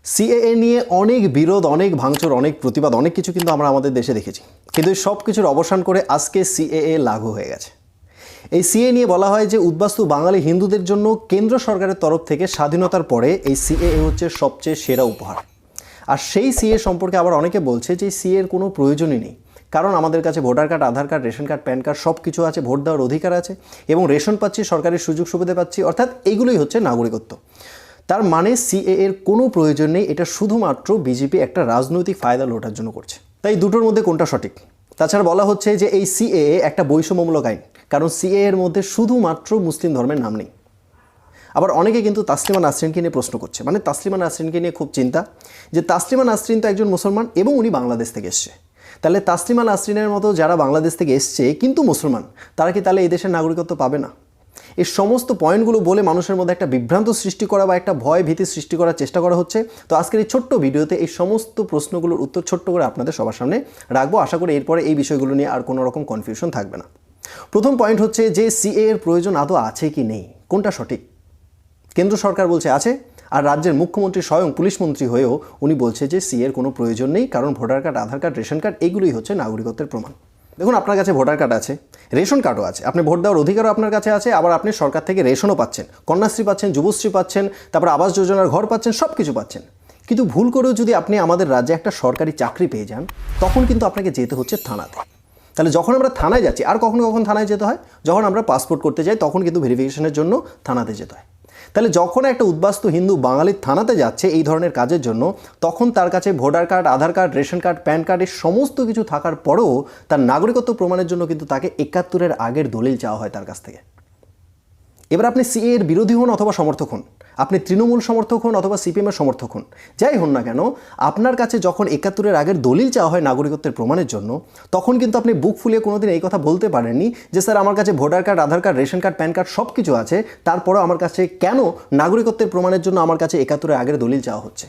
CAA নিয়ে অনেক বিরোধ, অনেক ভাঙচুর, অনেক প্রতিবাদ, অনেক কিছু কিন্তু আমরা আমাদের দেশে দেখেছি। কিন্তু সব কিছুর অবসান করে আজকে সিএএ লাগু হয়ে গেছে। এই সিএ নিয়ে বলা হয় যে উদ্বাস্তু বাঙালি হিন্দুদের জন্য কেন্দ্র সরকারের তরফ থেকে স্বাধীনতার পরে এই সিএএ হচ্ছে সবচেয়ে সেরা উপহার। আর সেই সিএ সম্পর্কে আবার অনেকে বলছে যে সিএর কোনো প্রয়োজনই নেই, কারণ আমাদের কাছে voter card, Aadhaar card, ration card, PAN card সব কিছু আছে, ভোট দেওয়ার অধিকার আছে এবং রেশন পাচ্ছি, সরকারি সুযোগ সুবিধা পাচ্ছি, অর্থাৎ এইগুলোই হচ্ছে নাগরিকত্ব। তার মানে সিএ এর কোনো প্রয়োজন নেই, এটা শুধুমাত্র বিজেপি একটা রাজনৈতিক ফায়দা লোটার জন্য করছে। তাই দুটোর মধ্যে কোনটা সঠিক? তাছাড়া বলা হচ্ছে যে এই সিএএ একটা বৈষম্যমূলক আইন, কারণ সিএ এর মধ্যে শুধুমাত্র মুসলিম ধর্মের নাম নেই। আবার অনেকে কিন্তু তাসলিমা নাসরিনকে নিয়ে প্রশ্ন করছে, মানে তাসলিমা নাসরিনকে নিয়ে খুব চিন্তা যে তাসলিমা নাসরিন তো একজন মুসলমান এবং উনি বাংলাদেশ থেকে এসছে। তাহলে তাসলিমা নাসরিনের মতো যারা বাংলাদেশ থেকে এসছে কিন্তু মুসলমান, তারা কি তাহলে এই দেশের নাগরিকত্ব পাবে না? এই সমস্ত পয়েন্টগুলো বলে মানুষের মধ্যে একটা বিভ্রান্ত সৃষ্টি করা বা একটা ভয় ভীতি সৃষ্টি করার চেষ্টা করা হচ্ছে। তো আজকের এই ছোট্ট ভিডিওতে এই সমস্ত প্রশ্নগুলোর উত্তর ছোট্ট করে আপনাদের সবার সামনে রাখবো। আশা করি এরপরে এই বিষয়গুলো নিয়ে আর কোনো রকম কনফিউশন থাকবে না। প্রথম পয়েন্ট হচ্ছে যে সিএ এর প্রয়োজন আদৌ আছে কি নেই, কোনটা সঠিক? কেন্দ্র সরকার বলছে আছে, আর রাজ্যের মুখ্যমন্ত্রী স্বয়ং পুলিশ মন্ত্রী হয়েও উনি বলছে যে সিএ এর কোনো প্রয়োজন নেই, কারণ voter card, Aadhaar card, ration card এগুলোই হচ্ছে নাগরিকত্বের প্রমাণ। দেখুন, আপনার কাছে ভোটার কার্ড আছে, রেশন কার্ডও আছে, আপনি ভোট দেওয়ার অধিকারও আপনার কাছে আছে, আবার আপনি সরকার থেকে রেশনও পাচ্ছেন, কন্যাশ্রী পাচ্ছেন, যুবশ্রী পাচ্ছেন, তারপর আবাস যোজনার ঘর পাচ্ছেন, সব কিছু পাচ্ছেন। কিন্তু ভুল করেও যদি আপনি আমাদের রাজ্যে একটা সরকারি চাকরি পেয়ে যান, তখন কিন্তু আপনাকে যেতে হচ্ছে থানাতে। তাহলে যখন আমরা থানায় যাচ্ছি, আর কখনো কখন থানায় যেতে হয়, যখন আমরা পাসপোর্ট করতে যাই তখন কিন্তু ভেরিফিকেশনের জন্য থানাতে যেতে হয়। তাহলে যখন একটা উদ্বাস্তু হিন্দু বাঙালি থানাতে যাচ্ছে এই ধরনের কাজের জন্য, তখন তার কাছে voter card, Aadhaar card, ration card, PAN card এই সমস্ত কিছু থাকার পরেও তার নাগরিকত্ব প্রমাণের জন্য কিন্তু তাকে ৭১-এর আগের দলিল চাওয়া হয় তার কাছ থেকে। এবার আপনি সিএ এর বিরোধী হন অথবা সমর্থক হন, আপনি তৃণমূল সমর্থক হন অথবা সিপিএমের সমর্থক হন, যাই হন না কেন, আপনার কাছে যখন ৭১-এর আগের দলিল চাওয়া হয় নাগরিকত্বের প্রমাণের জন্য, তখন কিন্তু আপনি বুক ফুলিয়ে কোনোদিন এই কথা বলতে পারেননি যে স্যার আমার কাছে voter card, Aadhaar card, ration card, PAN card সব কিছু আছে, তারপরেও আমার কাছে কেন নাগরিকত্বের প্রমাণের জন্য আমার কাছে ৭১-এর আগের দলিল চাওয়া হচ্ছে?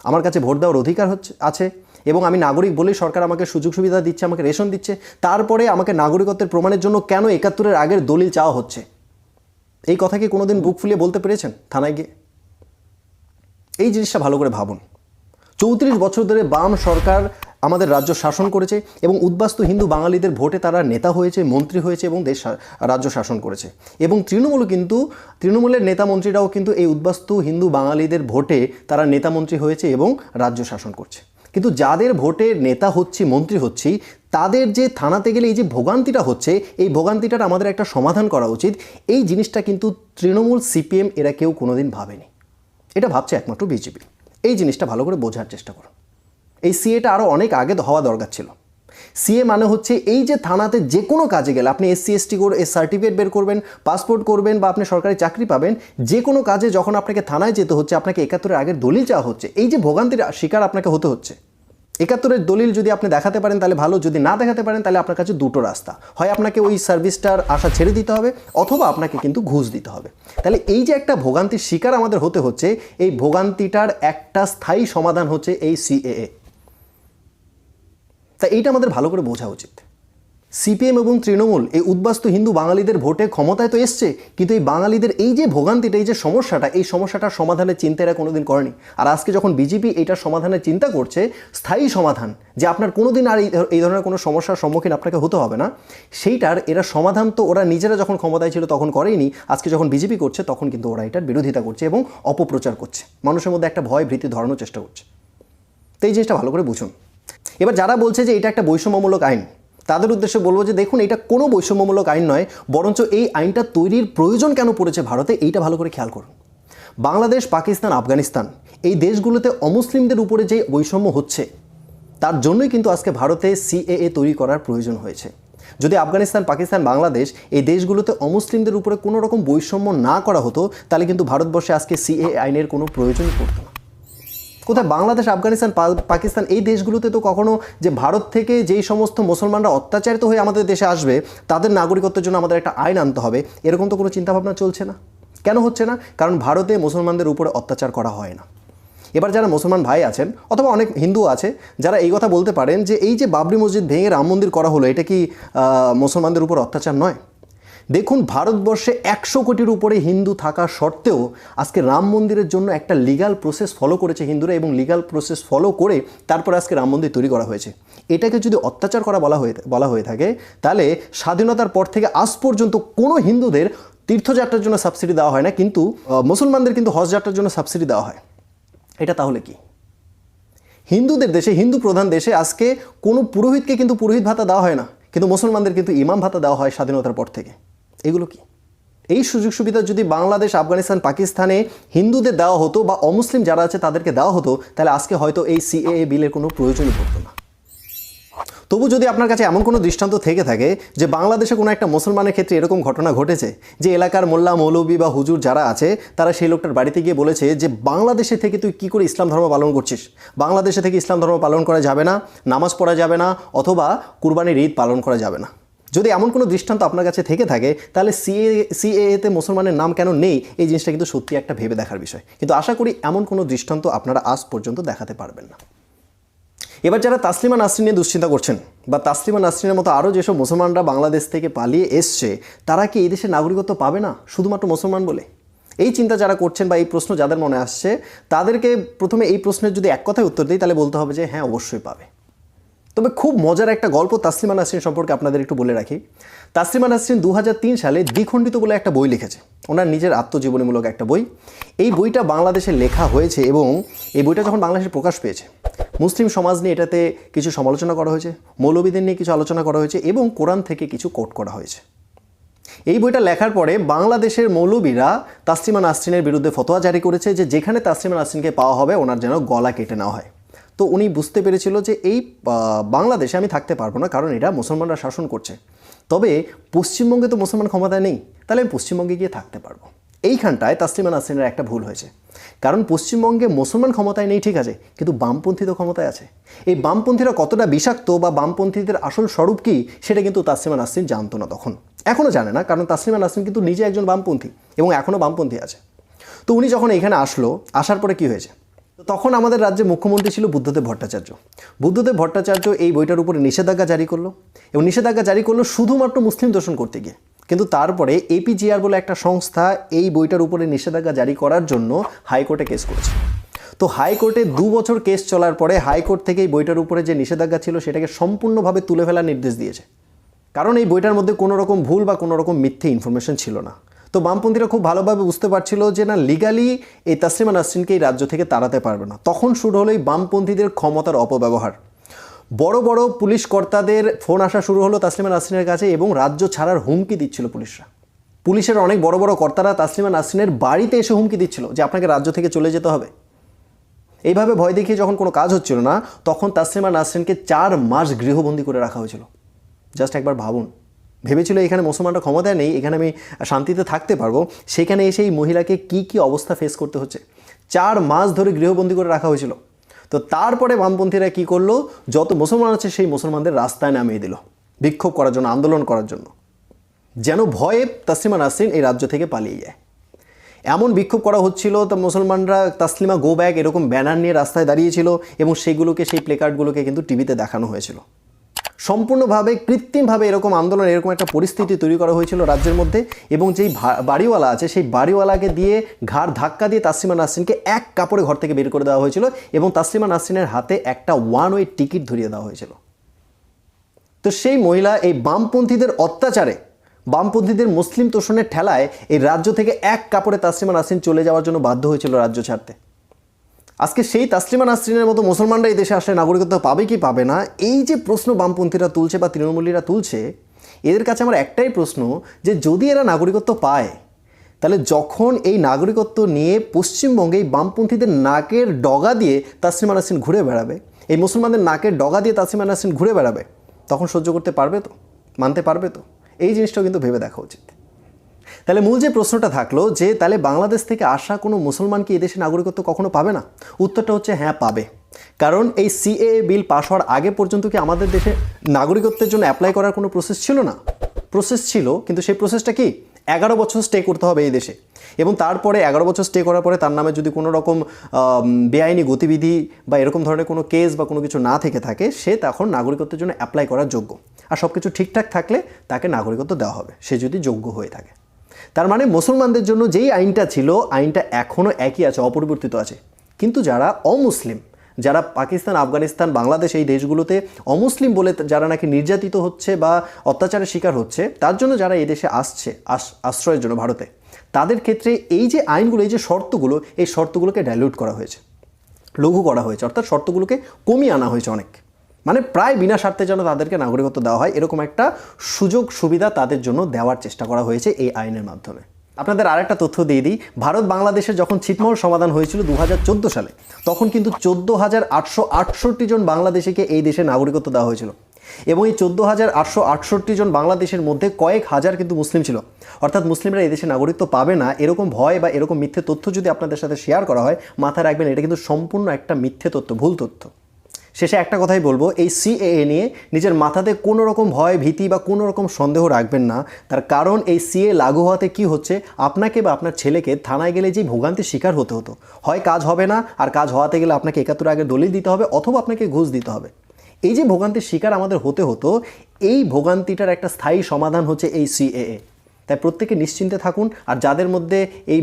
আমার কাছে ভোট দেওয়ার অধিকার আছে এবং আমি নাগরিক বলেই সরকার আমাকে সুযোগ সুবিধা দিচ্ছে, আমাকে রেশন দিচ্ছে, তারপরে আমাকে নাগরিকত্বের প্রমাণের জন্য কেন ৭১-এর আগের দলিল চাওয়া হচ্ছে? এই কথা কি কোনোদিন বুক ফুলিয়ে বলতে পেরেছেন থানায় গিয়ে? এই জিনিসটা ভালো করে ভাবুন। ৩৪ বছর ধরে বাম সরকার আমাদের রাজ্য শাসন করেছে এবং উদ্বাস্তু হিন্দু বাঙালিদের ভোটে তারা নেতা হয়েছে, মন্ত্রী হয়েছে এবং রাজ্য শাসন করেছে। এবং তৃণমূলের নেতা মন্ত্রীরাও কিন্তু এই উদ্বাস্তু হিন্দু বাঙালিদের ভোটে তারা নেতা মন্ত্রী হয়েছে এবং রাজ্য শাসন করছে। কিন্তু যাদের ভোটে নেতা হচ্ছি, মন্ত্রী হচ্ছি, তাদের যে থানাতে গেলে এই যে ভোগান্তিটা হচ্ছে, এই ভোগান্তিটার আমাদের একটা সমাধান করা উচিত। এই জিনিসটা কিন্তু তৃণমূল, সিপিএম এরা কেউ কোনোদিন ভাবেনি, এটা ভাবছে একমাত্র বিজেপি। এই জিনিসটা ভালো করে বোঝার চেষ্টা করুন। এই সিএটা আরও অনেক আগে হওয়া দরকার ছিল। সিএ মানে হচ্ছে এই যে থানাতে যে কোনো কাজে গেলে আপনি এসসি এসটি করে সার্টিফিকেট বের করবেন, পাসপোর্ট করবেন বা আপনি সরকারি চাকরি পাবেন, যে কোনো কাজে যখন আপনাকে থানায় যেতে হচ্ছে, আপনাকে ৭১-এর আগের দলিল চাওয়া হচ্ছে, এই যে ভোগান্তির শিকার আপনাকে হতে হচ্ছে, ৭১-এর দলিল যদি আপনি দেখাতে পারেন তাহলে ভালো, যদি না দেখাতে পারেন তাহলে আপনার কাছে দুটো রাস্তা, হয় আপনাকে ওই সার্ভিসটার আশা ছেড়ে দিতে হবে অথবা আপনাকে কিন্তু ঘুষ দিতে হবে। তাহলে এই যে একটা ভোগান্তির শিকার আমাদের হতে হচ্ছে, এই ভোগান্তিটার একটা স্থায়ী সমাধান হচ্ছে এই সিএএ। তাই এইটা আমাদের ভালো করে বোঝা উচিত। সিপিএম এবং তৃণমূল এই উদ্বাস্তু হিন্দু বাঙালিদের ভোটে ক্ষমতায় তো এসছে, কিন্তু এই বাঙালিদের এই যে ভোগান্তিটা, এই যে সমস্যাটা, এই সমস্যাটার সমাধানের চিন্তা এরা কোনোদিন করেনি। আর আজকে যখন বিজেপি এইটার সমাধানের চিন্তা করছে, স্থায়ী সমাধান, যে আপনার কোনোদিন আর এই ধরনের কোনো সমস্যার সম্মুখীন আপনাকে হতে হবে না, সেইটার এরা সমাধান তো ওরা নিজেরা যখন ক্ষমতায় ছিল তখন করেইনি। আজকে যখন বিজেপি করছে তখন কিন্তু ওরা এটার বিরোধিতা করছে এবং অপপ্রচার করছে, মানুষের মধ্যে একটা ভয় ভীতি ধরানোর চেষ্টা করছে। তো এই জিনিসটা ভালো করে বুঝুন। এবার যারা বলছে যে এটা একটা বৈষম্যমূলক আইন, তাদের উদ্দেশ্যে বলবো যে দেখুন, এটা কোনো বৈষম্যমূলক আইন নয়, বরঞ্চ এই আইনটা তৈরির প্রয়োজন কেন পড়েছে ভারতে, এইটা ভালো করে খেয়াল করুন। বাংলাদেশ, পাকিস্তান, আফগানিস্তান এই দেশগুলোতে অমুসলিমদের উপরে যে বৈষম্য হচ্ছে, তার জন্যই কিন্তু আজকে ভারতে সিএএ তৈরি করার প্রয়োজন হয়েছে। যদি আফগানিস্তান, পাকিস্তান, বাংলাদেশ এই দেশগুলোতে অমুসলিমদের উপরে কোনো রকম বৈষম্য না করা হতো, তাহলে কিন্তু ভারতবর্ষে আজকে সিএএ আইনের কোনো প্রয়োজনই পড়তো না। কোথায় বাংলাদেশ, আফগানিস্তান, পাকিস্তান এই দেশগুলোতে তো কখনো যে ভারত থেকে যেই সমস্ত মুসলমানরা অত্যাচারিত হয়ে আমাদের দেশে আসবে, তাদের নাগরিকত্বের জন্য আমাদের একটা আইন আনতে হবে, এরকম তো কোনো চিন্তাভাবনা চলছে না। কেন হচ্ছে না? কারণ ভারতে মুসলমানদের উপরে অত্যাচার করা হয় না। এবার যারা মুসলমান ভাই আছেন অথবা অনেক হিন্দু আছে যারা এই কথা বলতে পারেন যে এই যে বাবরি মসজিদ ভেঙে রাম মন্দির করা হলো, এটা কি মুসলমানদের উপর অত্যাচার নয়? দেখুন, ভারতবর্ষে 100 কোটির উপরে হিন্দু থাকা সত্ত্বেও আজকে রাম মন্দিরের জন্য একটা লিগাল প্রসেস ফলো করেছে হিন্দুরা, এবং লিগাল প্রসেস ফলো করে তারপরে আজকে রাম মন্দির তৈরি করা হয়েছে। এটাকে যদি অত্যাচার করা বলা হয়ে থাকে, তাহলে স্বাধীনতার পর থেকে আজ পর্যন্ত কোনো হিন্দুদের তীর্থযাত্রার জন্য সাবসিডি দেওয়া হয় না, কিন্তু মুসলমানদের কিন্তু হজ যাত্রার জন্য সাবসিডি দেওয়া হয়। এটা তাহলে কি? হিন্দুদের দেশে, হিন্দু প্রধান দেশে আজকে কোনো পুরোহিতকে কিন্তু পুরোহিত ভাতা দেওয়া হয় না, কিন্তু মুসলমানদের কিন্তু ইমাম ভাতা দেওয়া হয় স্বাধীনতার পর থেকে। এগুলো কি? এই সুযোগ সুবিধা যদি বাংলাদেশ, আফগানিস্তান, পাকিস্তানে হিন্দুদের দেওয়া হতো বা অমুসলিম যারা আছে তাদেরকে দেওয়া হতো, তাহলে আজকে হয়তো এই সিএএ বিলের কোনো প্রয়োজনই পড়তো না। তবু যদি আপনার কাছে এমন কোনো দৃষ্টান্ত থেকে থাকে যে বাংলাদেশে কোনো একটা মুসলমানের ক্ষেত্রে এরকম ঘটনা ঘটেছে যে এলাকার মোল্লা, মৌলবি বা হুজুর যারা আছে তারা সেই লোকটার বাড়িতে গিয়ে বলেছে যে বাংলাদেশে থেকে তুই কী করে ইসলাম ধর্ম পালন করছিস, বাংলাদেশে থেকে ইসলাম ধর্ম পালন করা যাবে না, নামাজ পড়া যাবে না, অথবা কুরবানির ঈদ পালন করা যাবে না, যদি এমন কোনো দৃষ্টান্ত আপনার কাছে থেকে থাকে, তাহলে সিএএতে মুসলমানের নাম কেন নেই, এই জিনিসটা কিন্তু সত্যি একটা ভেবে দেখার বিষয়। কিন্তু আশা করি এমন কোনো দৃষ্টান্ত আপনারা আজ পর্যন্ত দেখাতে পারবেন না। এবার যারা তাসলিমা নাসরিন নিয়ে দুশ্চিন্তা করছেন, বা তাসলিমা নাসরিনের মতো আরও যেসব মুসলমানরা বাংলাদেশ থেকে পালিয়ে এসছে, তারা কি এই দেশের নাগরিকত্ব পাবে না শুধুমাত্র মুসলমান বলে? এই চিন্তা যারা করছেন বা এই প্রশ্ন যাদের মনে আসছে, তাদেরকে প্রথমে এই প্রশ্নের যদি এক কথায় উত্তর দিই, তাহলে বলতে হবে যে হ্যাঁ, অবশ্যই পাবে। তবে খুব মজার একটা গল্প তাসলিমা নাসরিন সম্পর্কে আপনাদের একটু বলে রাখি। তাসলিমা নাসরিন 2003 সালে দ্বিখণ্ডিত বলে একটা বই লিখেছে, ওনার নিজের আত্মজীবনীমূলক একটা বই। এই বইটা বাংলাদেশে লেখা হয়েছে, এবং এই বইটা যখন বাংলাদেশে প্রকাশ পেয়েছে, মুসলিম সমাজ নিয়ে এটাতে কিছু সমালোচনা করা হয়েছে, মৌলবীদের নিয়ে কিছু আলোচনা করা হয়েছে, এবং কোরআন থেকে কিছু কোট করা হয়েছে। এই বইটা লেখার পরে বাংলাদেশের মৌলবীরা তাসলিমা নাসরিনের বিরুদ্ধে ফতোয়া জারি করেছে যে যেখানে তাসলিমা নাসরিনকে পাওয়া হবে ওনার যেন গলা কেটে নেওয়া হয়। তো উনি বুঝতে পেরেছিল যে এই বাংলাদেশে আমি থাকতে পারবো না, কারণ এটা মুসলমানরা শাসন করছে। তবে পশ্চিমবঙ্গে তো মুসলমান ক্ষমতায় নেই, তাহলে আমি পশ্চিমবঙ্গে গিয়ে থাকতে পারবো। এইখানটায় তাসলিমা নাসরিনের একটা ভুল হয়েছে, কারণ পশ্চিমবঙ্গে মুসলমান ক্ষমতায় নেই ঠিক আছে, কিন্তু বামপন্থী তো ক্ষমতায় আছে। এই বামপন্থীরা কতটা বিষাক্ত বা বামপন্থীদের আসল স্বরূপ কী, সেটা কিন্তু তাসলিমা নাসরিন জানতো না তখন, এখনও জানে না, কারণ তাসলিমা নাসরিন কিন্তু নিজে একজন বামপন্থী এবং এখনও বামপন্থী আছে। তো উনি যখন এখানে আসার পরে কী হয়েছে, তখন আমাদের রাজ্যে মুখ্যমন্ত্রী ছিল বুদ্ধদেব ভট্টাচার্য। বুদ্ধদেব ভট্টাচার্য এই বইটার উপরে নিষেধাজ্ঞা জারি করলো, এবং নিষেধাজ্ঞা জারি করলো শুধুমাত্র মুসলিম দূষণ করতে গিয়ে। কিন্তু তারপরে এপিজিআর বলে একটা সংস্থা এই বইটার উপরে নিষেধাজ্ঞা জারি করার জন্য হাইকোর্টে কেস করেছে। তো হাইকোর্টে 2 বছর কেস চলার পরে হাইকোর্ট থেকে এই বইটার উপরে যে নিষেধাজ্ঞা ছিল সেটাকে সম্পূর্ণভাবে তুলে ফেলার নির্দেশ দিয়েছে, কারণ এই বইটার মধ্যে কোনো রকম ভুল বা কোনো রকম মিথ্যে ইনফরমেশন ছিল না। তো বামপন্থীরা খুব ভালোভাবে বুঝতে পারছিল যে না, লিগালি এই তাসলিমা নাসরিনকে এই রাজ্য থেকে তাড়াতে পারবে না। তখন শুরু হলো এই বামপন্থীদের ক্ষমতার অপব্যবহার। বড় বড় পুলিশ কর্তাদের ফোন আসা শুরু হলো তাসলিমা নাসরিনের কাছে, এবং রাজ্য ছাড়ার হুমকি দিচ্ছিল পুলিশরা। পুলিশের অনেক বড় বড় কর্তারা তাসলিমা নাসরিনের বাড়িতে এসে হুমকি দিচ্ছিল যে আপনাকে রাজ্য থেকে চলে যেতে হবে। এইভাবে ভয় দেখিয়ে যখন কোনো কাজ হচ্ছিল না, তখন তাসলিমা নাসরিনকে 4 মাস গৃহবন্দী করে রাখা হয়েছিল। জাস্ট একবার ভাবুন, ভেবেছিল এখানে মুসলমানরা ক্ষমতায় নেই, এখানে আমি শান্তিতে থাকতে পারবো, সেখানে এসে এই মহিলাকে কি অবস্থা ফেস করতে হচ্ছে। 4 মাস ধরে গৃহবন্দী করে রাখা হয়েছিল। তো তারপরে বামপন্থীরা কি করলো, যত মুসলমান আছে সেই মুসলমানদের রাস্তায় নামিয়ে দিল বিক্ষোভ করার জন্য, আন্দোলন করার জন্য, যেন ভয়ে তাসলিমা নাসরিন এই রাজ্য থেকে পালিয়ে যায়। এমন বিক্ষোভ করা হচ্ছিল, তা মুসলমানরা তাসলিমা গো ব্যাক এরকম ব্যানার নিয়ে রাস্তায় দাঁড়িয়েছিল, এবং সেগুলোকে, সেই প্লেকার্ডগুলোকে কিন্তু টিভিতে দেখানো হয়েছিল। সম্পূর্ণভাবে কৃত্রিমভাবে এরকম আন্দোলন, এরকম একটা পরিস্থিতি তৈরি করা হয়েছিল রাজ্যের মধ্যে, এবং যেই বাড়িওয়ালা আছে সেই বাড়িওয়ালাকে দিয়ে ঘাড় ধাক্কা দিয়ে তাসলিমা নাসরিনকে এক কাপড়ে ঘর থেকে বের করে দেওয়া হয়েছিল, এবং তাসলিমা নাসরিনের হাতে একটা 1 ওয়ে টিকিট ধরিয়ে দেওয়া হয়েছিল। তো সেই মহিলা এই বামপন্থীদের অত্যাচারে, বামপন্থীদের মুসলিম তোষণের ঠেলায় এই রাজ্য থেকে এক কাপড়ে তাসলিমা নাসরিন চলে যাওয়ার জন্য বাধ্য হয়েছিল রাজ্য ছাড়তে। আজকে সেই তাসলিমা নাসরিনের মতো মুসলমানরা এই দেশে আসলে নাগরিকত্ব পাবে কি পাবে না, এই যে প্রশ্ন বামপন্থীরা তুলছে বা তৃণমূলীরা তুলছে, এদের কাছে আমার একটাই প্রশ্ন যে যদি এরা নাগরিকত্ব পায়, তাহলে যখন এই নাগরিকত্ব নিয়ে পশ্চিমবঙ্গে এই বামপন্থীদের নাকের ডগা দিয়ে তাসলিমা নাসরিন ঘুরে বেড়াবে, এই মুসলমানদের নাকের ডগা দিয়ে তাসলিমা নাসরিন ঘুরে বেড়াবে, তখন সহ্য করতে পারবে তো, মানতে পারবে তো? এই জিনিসটাও কিন্তু ভেবে দেখা উচিত। তাহলে মূল যে প্রশ্নটা থাকলো যে তাহলে বাংলাদেশ থেকে আসা কোনো মুসলমান কি এদেশে নাগরিকত্ব কখনো পাবে না? উত্তরটা হচ্ছে হ্যাঁ, পাবে। কারণ এই সিএএ বিল পাস হওয়ার আগে পর্যন্ত কি আমাদের দেশে নাগরিকত্বের জন্য অ্যাপ্লাই করার কোনো প্রসেস ছিল না? প্রসেস ছিল, কিন্তু সেই প্রসেসটা কি 11 বছর স্টে করতে হবে এই দেশে, এবং তারপরে 11 বছর স্টে করার পরে তার নামে যদি কোনো রকম বেআইনি গতিবিধি বা এরকম ধরনের কোনো কেস বা কোনো কিছু না থেকে থাকে, সে তখন নাগরিকত্বের জন্য অ্যাপ্লাই করার যোগ্য। আর সব কিছু ঠিকঠাক থাকলে তাকে নাগরিকত্ব দেওয়া হবে, সে যদি যোগ্য হয়ে থাকে। তার মানে মুসলমানদের জন্য যেই আইনটা ছিল, আইনটা এখনও একই আছে, অপরিবর্তিত আছে। কিন্তু যারা অমুসলিম, যারা পাকিস্তান, আফগানিস্তান, বাংলাদেশ এই দেশগুলোতে অমুসলিম বলে যারা নাকি নির্যাতিত হচ্ছে বা অত্যাচারের শিকার হচ্ছে, তার জন্য যারা এই দেশে আসছে আশ্রয়ের জন্য ভারতে, তাদের ক্ষেত্রে এই যে আইনগুলো, এই যে শর্তগুলো, এই শর্তগুলোকে ডাইলিউট করা হয়েছে, লঘু করা হয়েছে, অর্থাৎ শর্তগুলোকে কমিয়ে আনা হয়েছে অনেক। মানে প্রায় বিনা স্বার্থে যেন তাদেরকে নাগরিকত্ব দেওয়া হয়, এরকম একটা সুযোগ সুবিধা তাদের জন্য দেওয়ার চেষ্টা করা হয়েছে এই আইনের মাধ্যমে। আপনাদের আরেকটা তথ্য দিয়ে দিই, ভারত বাংলাদেশের যখন ছিটমহল সমাধান হয়েছিল 2014 সালে, তখন কিন্তু 14,868 জন বাংলাদেশিকে এই দেশে নাগরিকত্ব দেওয়া হয়েছিল। এবং এই 14,868 জন বাংলাদেশের মধ্যে কয়েক হাজার কিন্তু মুসলিম ছিল। অর্থাৎ মুসলিমরা এই দেশে নাগরিকত্ব পাবে না এরকম ভয় বা এরকম মিথ্যে তথ্য যদি আপনাদের সাথে শেয়ার করা হয়, মাথায় রাখবেন এটা কিন্তু সম্পূর্ণ একটা মিথ্যে তথ্য, ভুল তথ্য। শেষে একটা কথাই বলবো, এই সিএএ নিয়ে নিজের মাথাতে কোনো রকম ভয়, ভীতি বা কোনো রকম সন্দেহ রাখবেন না। তার কারণ এই সিএ লাগু হওয়াতে কি হচ্ছে, আপনাকে বা আপনার ছেলেকে থানায় গেলে যে ভোগান্তির শিকার হতে হতো, হয় কাজ হবে না, আর কাজ হওয়াতে গেলে আপনাকে 71 আগে দলিল দিতে হবে, অথবা আপনাকে ঘুষ দিতে হবে। এই যে ভোগান্তির শিকার আমাদের হতে হতো, এই ভোগান্তিটার একটা স্থায়ী সমাধান হচ্ছে এই সিএএ। তাই প্রত্যেকে নিশ্চিন্তে থাকুন। আর যাদের মধ্যে এই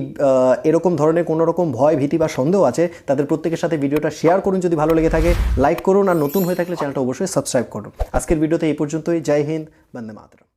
এরকম ধরনের কোনো রকম ভয়, ভীতি বা সন্দেহ আছে, তাদের প্রত্যেকের সাথে ভিডিওটা শেয়ার করুন। যদি ভালো লেগে থাকে লাইক করুন, আর নতুন হয়ে থাকলে চ্যানেলটা অবশ্যই সাবস্ক্রাইব করুন। আজকের ভিডিওতে এই পর্যন্তই। জয় হিন্দ, বন্দে মাতরম।